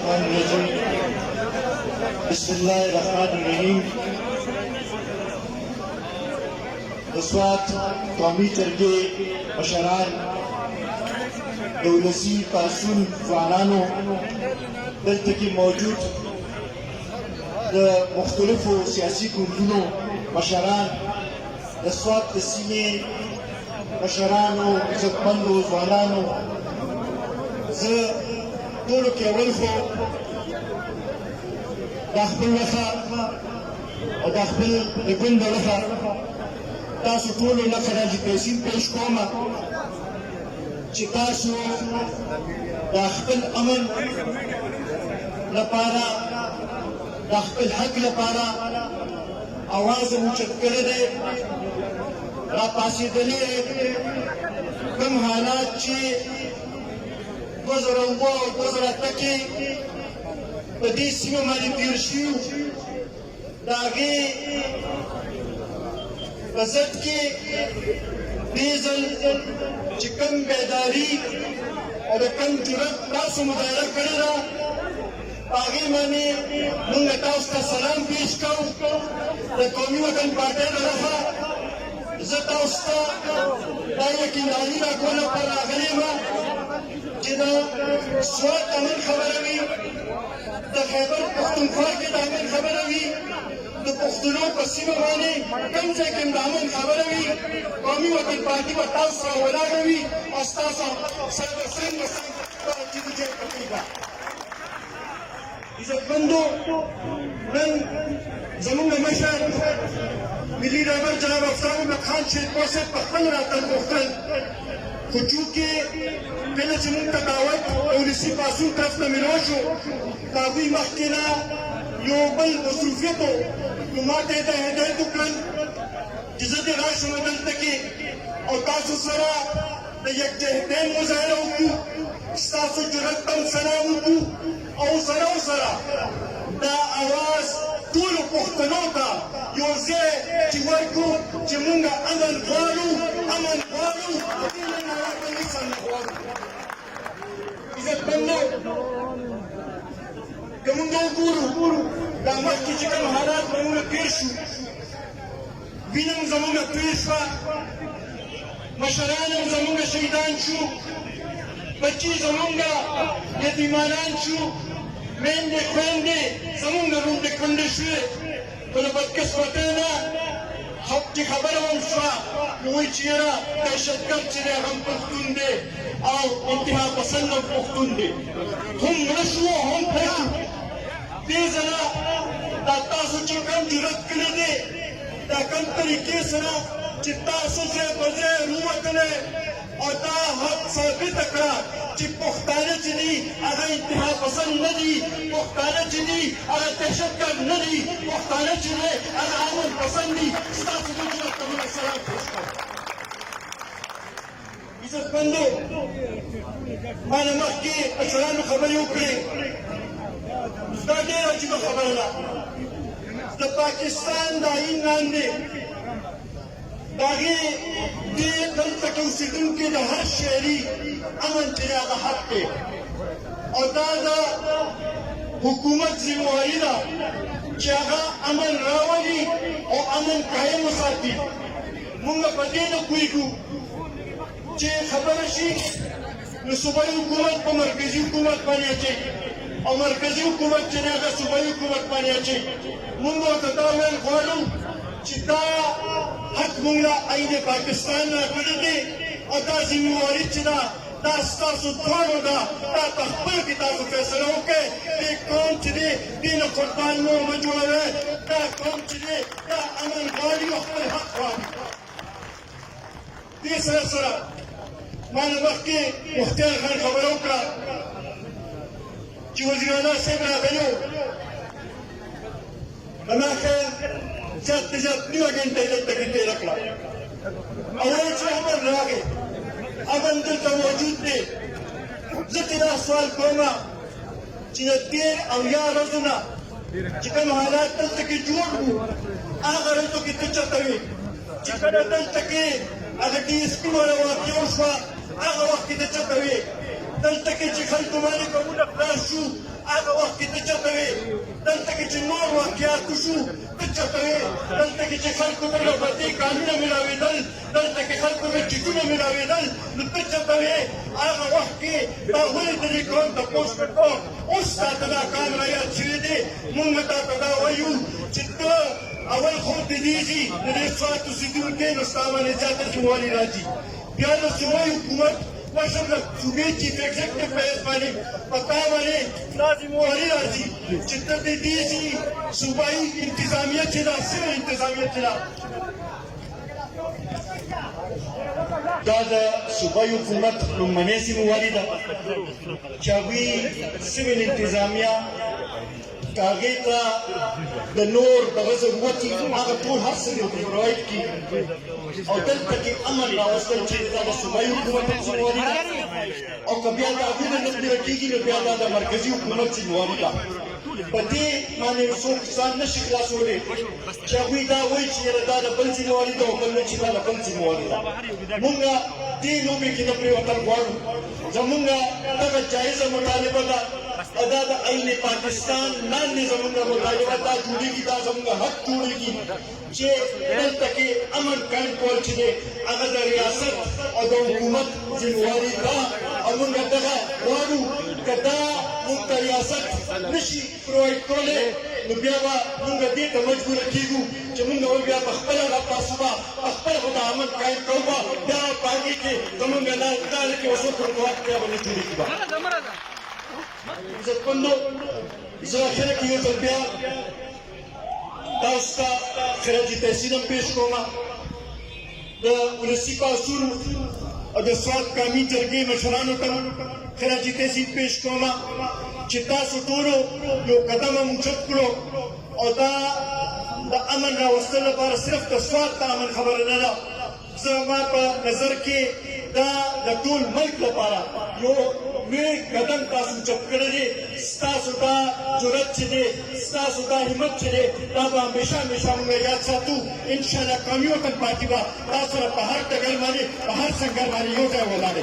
الرحمن الرحيم بسم الله الرحمن الرحيم اسوات قومي جرګې مشران د ولسي پاڅون ځوانانو دلته کې موجود د مختلفو سیاسي ګوندونو مشران د سوات د سیمې مشرانو عزتمندو ځوانانو زه ټولو کې اول خو د خپل لخوا او د خپل د ګوند لخوا تاسو ټولو نه خراج تحسین پیش کوم چې تاسو د خپل امن لپاره د خپل حق لپاره اواز اوچت کړی دی راپاڅېدلي کوم حالات چې 2009 او 2008 کې په دې سیمه باندې تېر شوي د هغې په ضد کې دې ځل چې کوم بیداري او د کوم جرأت تاسو مظاهره کړې ده په هغې باندې موږ تاسو ته سلام پیش کوو د قومي وطن پارټۍ له لخوا زه تاسو ته دا یقیني راکول پر راغلی یم چې د سوات امن خبره وي د خیبر پښتونخوا کې د امن خبره وي د پښتنو په سیمه باندې کوم ځای کې د امن خبره وي قومي وطن پارټي به تاسو سره ولاړه وي او ستاسو سره به څنګه جدوجہد وکړي. عزتمندو نن زموږ مشر ملي رهبر جناب افسر احمد خان شیرپور صاحب په خپل راتګ غوښتل خو چونکې کله چې موږ ته دعوت ولسي پاڅون طرف ته ملو شو د هغوی مخکې نه یو بل مصروفیت و نو ما ته یې دا هدایت وکړل چې زه دې راشم دلته کې او تاسو سره د یکجهتین مظاهره وکړو ستاسو جرأت ته سلام وکړو او سره دا اواز ټولو پښتنو ته یو ځای چې ورکړو چې موږ امن غواړو دې نه ناره بل هېڅ نه غواړو. عزتمندو که موږ وګورو دا مخکې چې کوم حالات به موږ تېر شو وینه هم زموږ توی شوه مشران هم زموږ شهیدان شو بچي زموږ یتیمانان شو میندې خویندې زموږ لوندې کونډې شوې خو له بدقسمتۍ نه چې خبره هم شوه نو وایي چې یاره دهشتګرد چې دی هغه هم پښتون دی او انتها پسند هم پښتون دی هم مړه شو هم پوه شو دې ځله دا تاسو چې کوم جرأت کړی دی دا کوم طریقې سره چې تاسو ځای پر ځای ووتلی او دا حق ثابته کړه چې پښتانه چې دي هغه انتها پسند نه دي پښتانه چې دي هغه دهشتګرد نه دي پښتانه چې دی هغه امن پسند دي ستاسو د جرأت ته موږ سلام پیش کوو. عزتمندو ما نه مخکې مشرانو خبرې وکړې دا ډېره عجیبه خبره ده د پاکستان د آیین لاندې د هغې دې دلته کې اوسېدونکي د هر شهري امن چې دی هغه حق دی او دا د حکومت ذمهواري ده چې هغه امن راولي او امن قایم وساتي. موږ په دې نه پوهېږو چې خبره شي نو صوبایي حکومت په مرکزي حکومت باندې اچوي او مرکزي حکومت چې دی هغه صوبایي حکومت باندې اچوي. موږ ورته دا ویل غواړو چې دا حق موږ له آیین پاکستان راکړی دی او دا ذمهواري چې ده دا ستاسو دواړو ده دا په خپله کې تاسو فیصله وکړئ دې قوم چې دی دې نه قربان مه جوړوئ دا قوم چې دی دا امن غواړي او خپل حق غواړي. دې سره ما نه مخکې مختار خان خبره وکړه چې وزیر اعلی صاحب راغلی و زما خیال زیات نه زیات نیمه ګنټه یې دلته کې تېره کړه او وایي چې امن راغی امن دلته موجود دی. زه ترې دا سوال کوم چې د تېر اویا ورځو نه چې کوم حالات دلته کې جوړ وو هغه ورځو کې ته چېرته وې چې کله دلته کې هغه ډي اس پي والا واقعه وشوه هغه وخت کې ته چېرته وې دلته کې چې خلکو باندې قومونه خلاص شو هغه وخت کې ته چېرته وې دلته کې چې نور واقعات وشو ته چېرته وې دلته کې چې خلکو ته نوبتي کانونه ملاوېدل دلته کې خلکو ته ټیټونه ملاوېدل نو ته چېرته وې هغه وخت کې تا ولې د دې قوم تپوس وکړو اوس تا ته دا کار رایاد شوی دی موږ تا ته دا وایو چې ته اول خو دېږي د دې سوات اوسېدونکی نو ستا باندې زیاته ذمواري راځي بیا د صوبایي حکومت مشر د صوبې چیف ایگزیکټیو په حیث باندې په تا باندې دا ذمواري راځي چې ته د دېږي صوبایي انتظامیه چې ده سویل انتظامیه چې ده دا د صوبایي حکومت لومړنۍ ذمواري ده چې هغوی سویل انتظامیه هغې ته د نور دغه ضرورت هغه ټول هر څه ورته پرووایډ کړي او دلته کې امن راوستل چې دا د صوبایي حکومت ذمواري ده او که بیا د هغوی نه پوره کېږي نو بیا دا د مرکزي حکومت ذمواري ده په دې باندې څوک ځان نشي خلاصولی چې هغوی دا وایي چې یاره دا د بل ذمواري ده او بل نه چې دا د بل ذمواري ده مونږ دې لوبې کې نه پرېوتل غواړو زمونږ دغه جایزه مطالبه ده دا د عین پاکستان لاندې زمونږ مطالبه دا جوړېږي دا زمونږ حق جوړېږي چې دلته کې امن قایم کول چې دی هغه د ریاست او د حکومت ذمواري ده او مونږ دغه غواړو که دا مونږ ته ریاست نشي پرووایډ کولی نو بیا به مونږ دې ته مجبوره کېږو چې مونږ به بیا په خپله تاسو به په خپله خو د امن قایم کوو به بیا په هغې کې زمونږ دا کې اوسو پروتوات بیا به نه جوړېږي به عزتمندو زه اخره کې یو ځل بیا تاسو ته خراج تحسین هم پیش کوم د ولسي پاڅون او د سوات قومي جرګې مشرانو ته خراج تحسین پیش کوم چې تاسو ټولو یو قدم هم اوچت کړو او دا د امن راوستلو لپاره صرف د سوات د امن خبره نه ده زما په نظر کې دا د ټول ملک لپاره یو لوی قدم تاسو اوچت کړی دی ستاسو دا جرأت چې دی ستاسو دا همت چې دی دا به همیشه همیشه موږ یاد ساتو انشاءالله قومي وطن پارټي به تاسو سره په هر ډګر باندې په هر سنګر باندې یو ځای ولاړ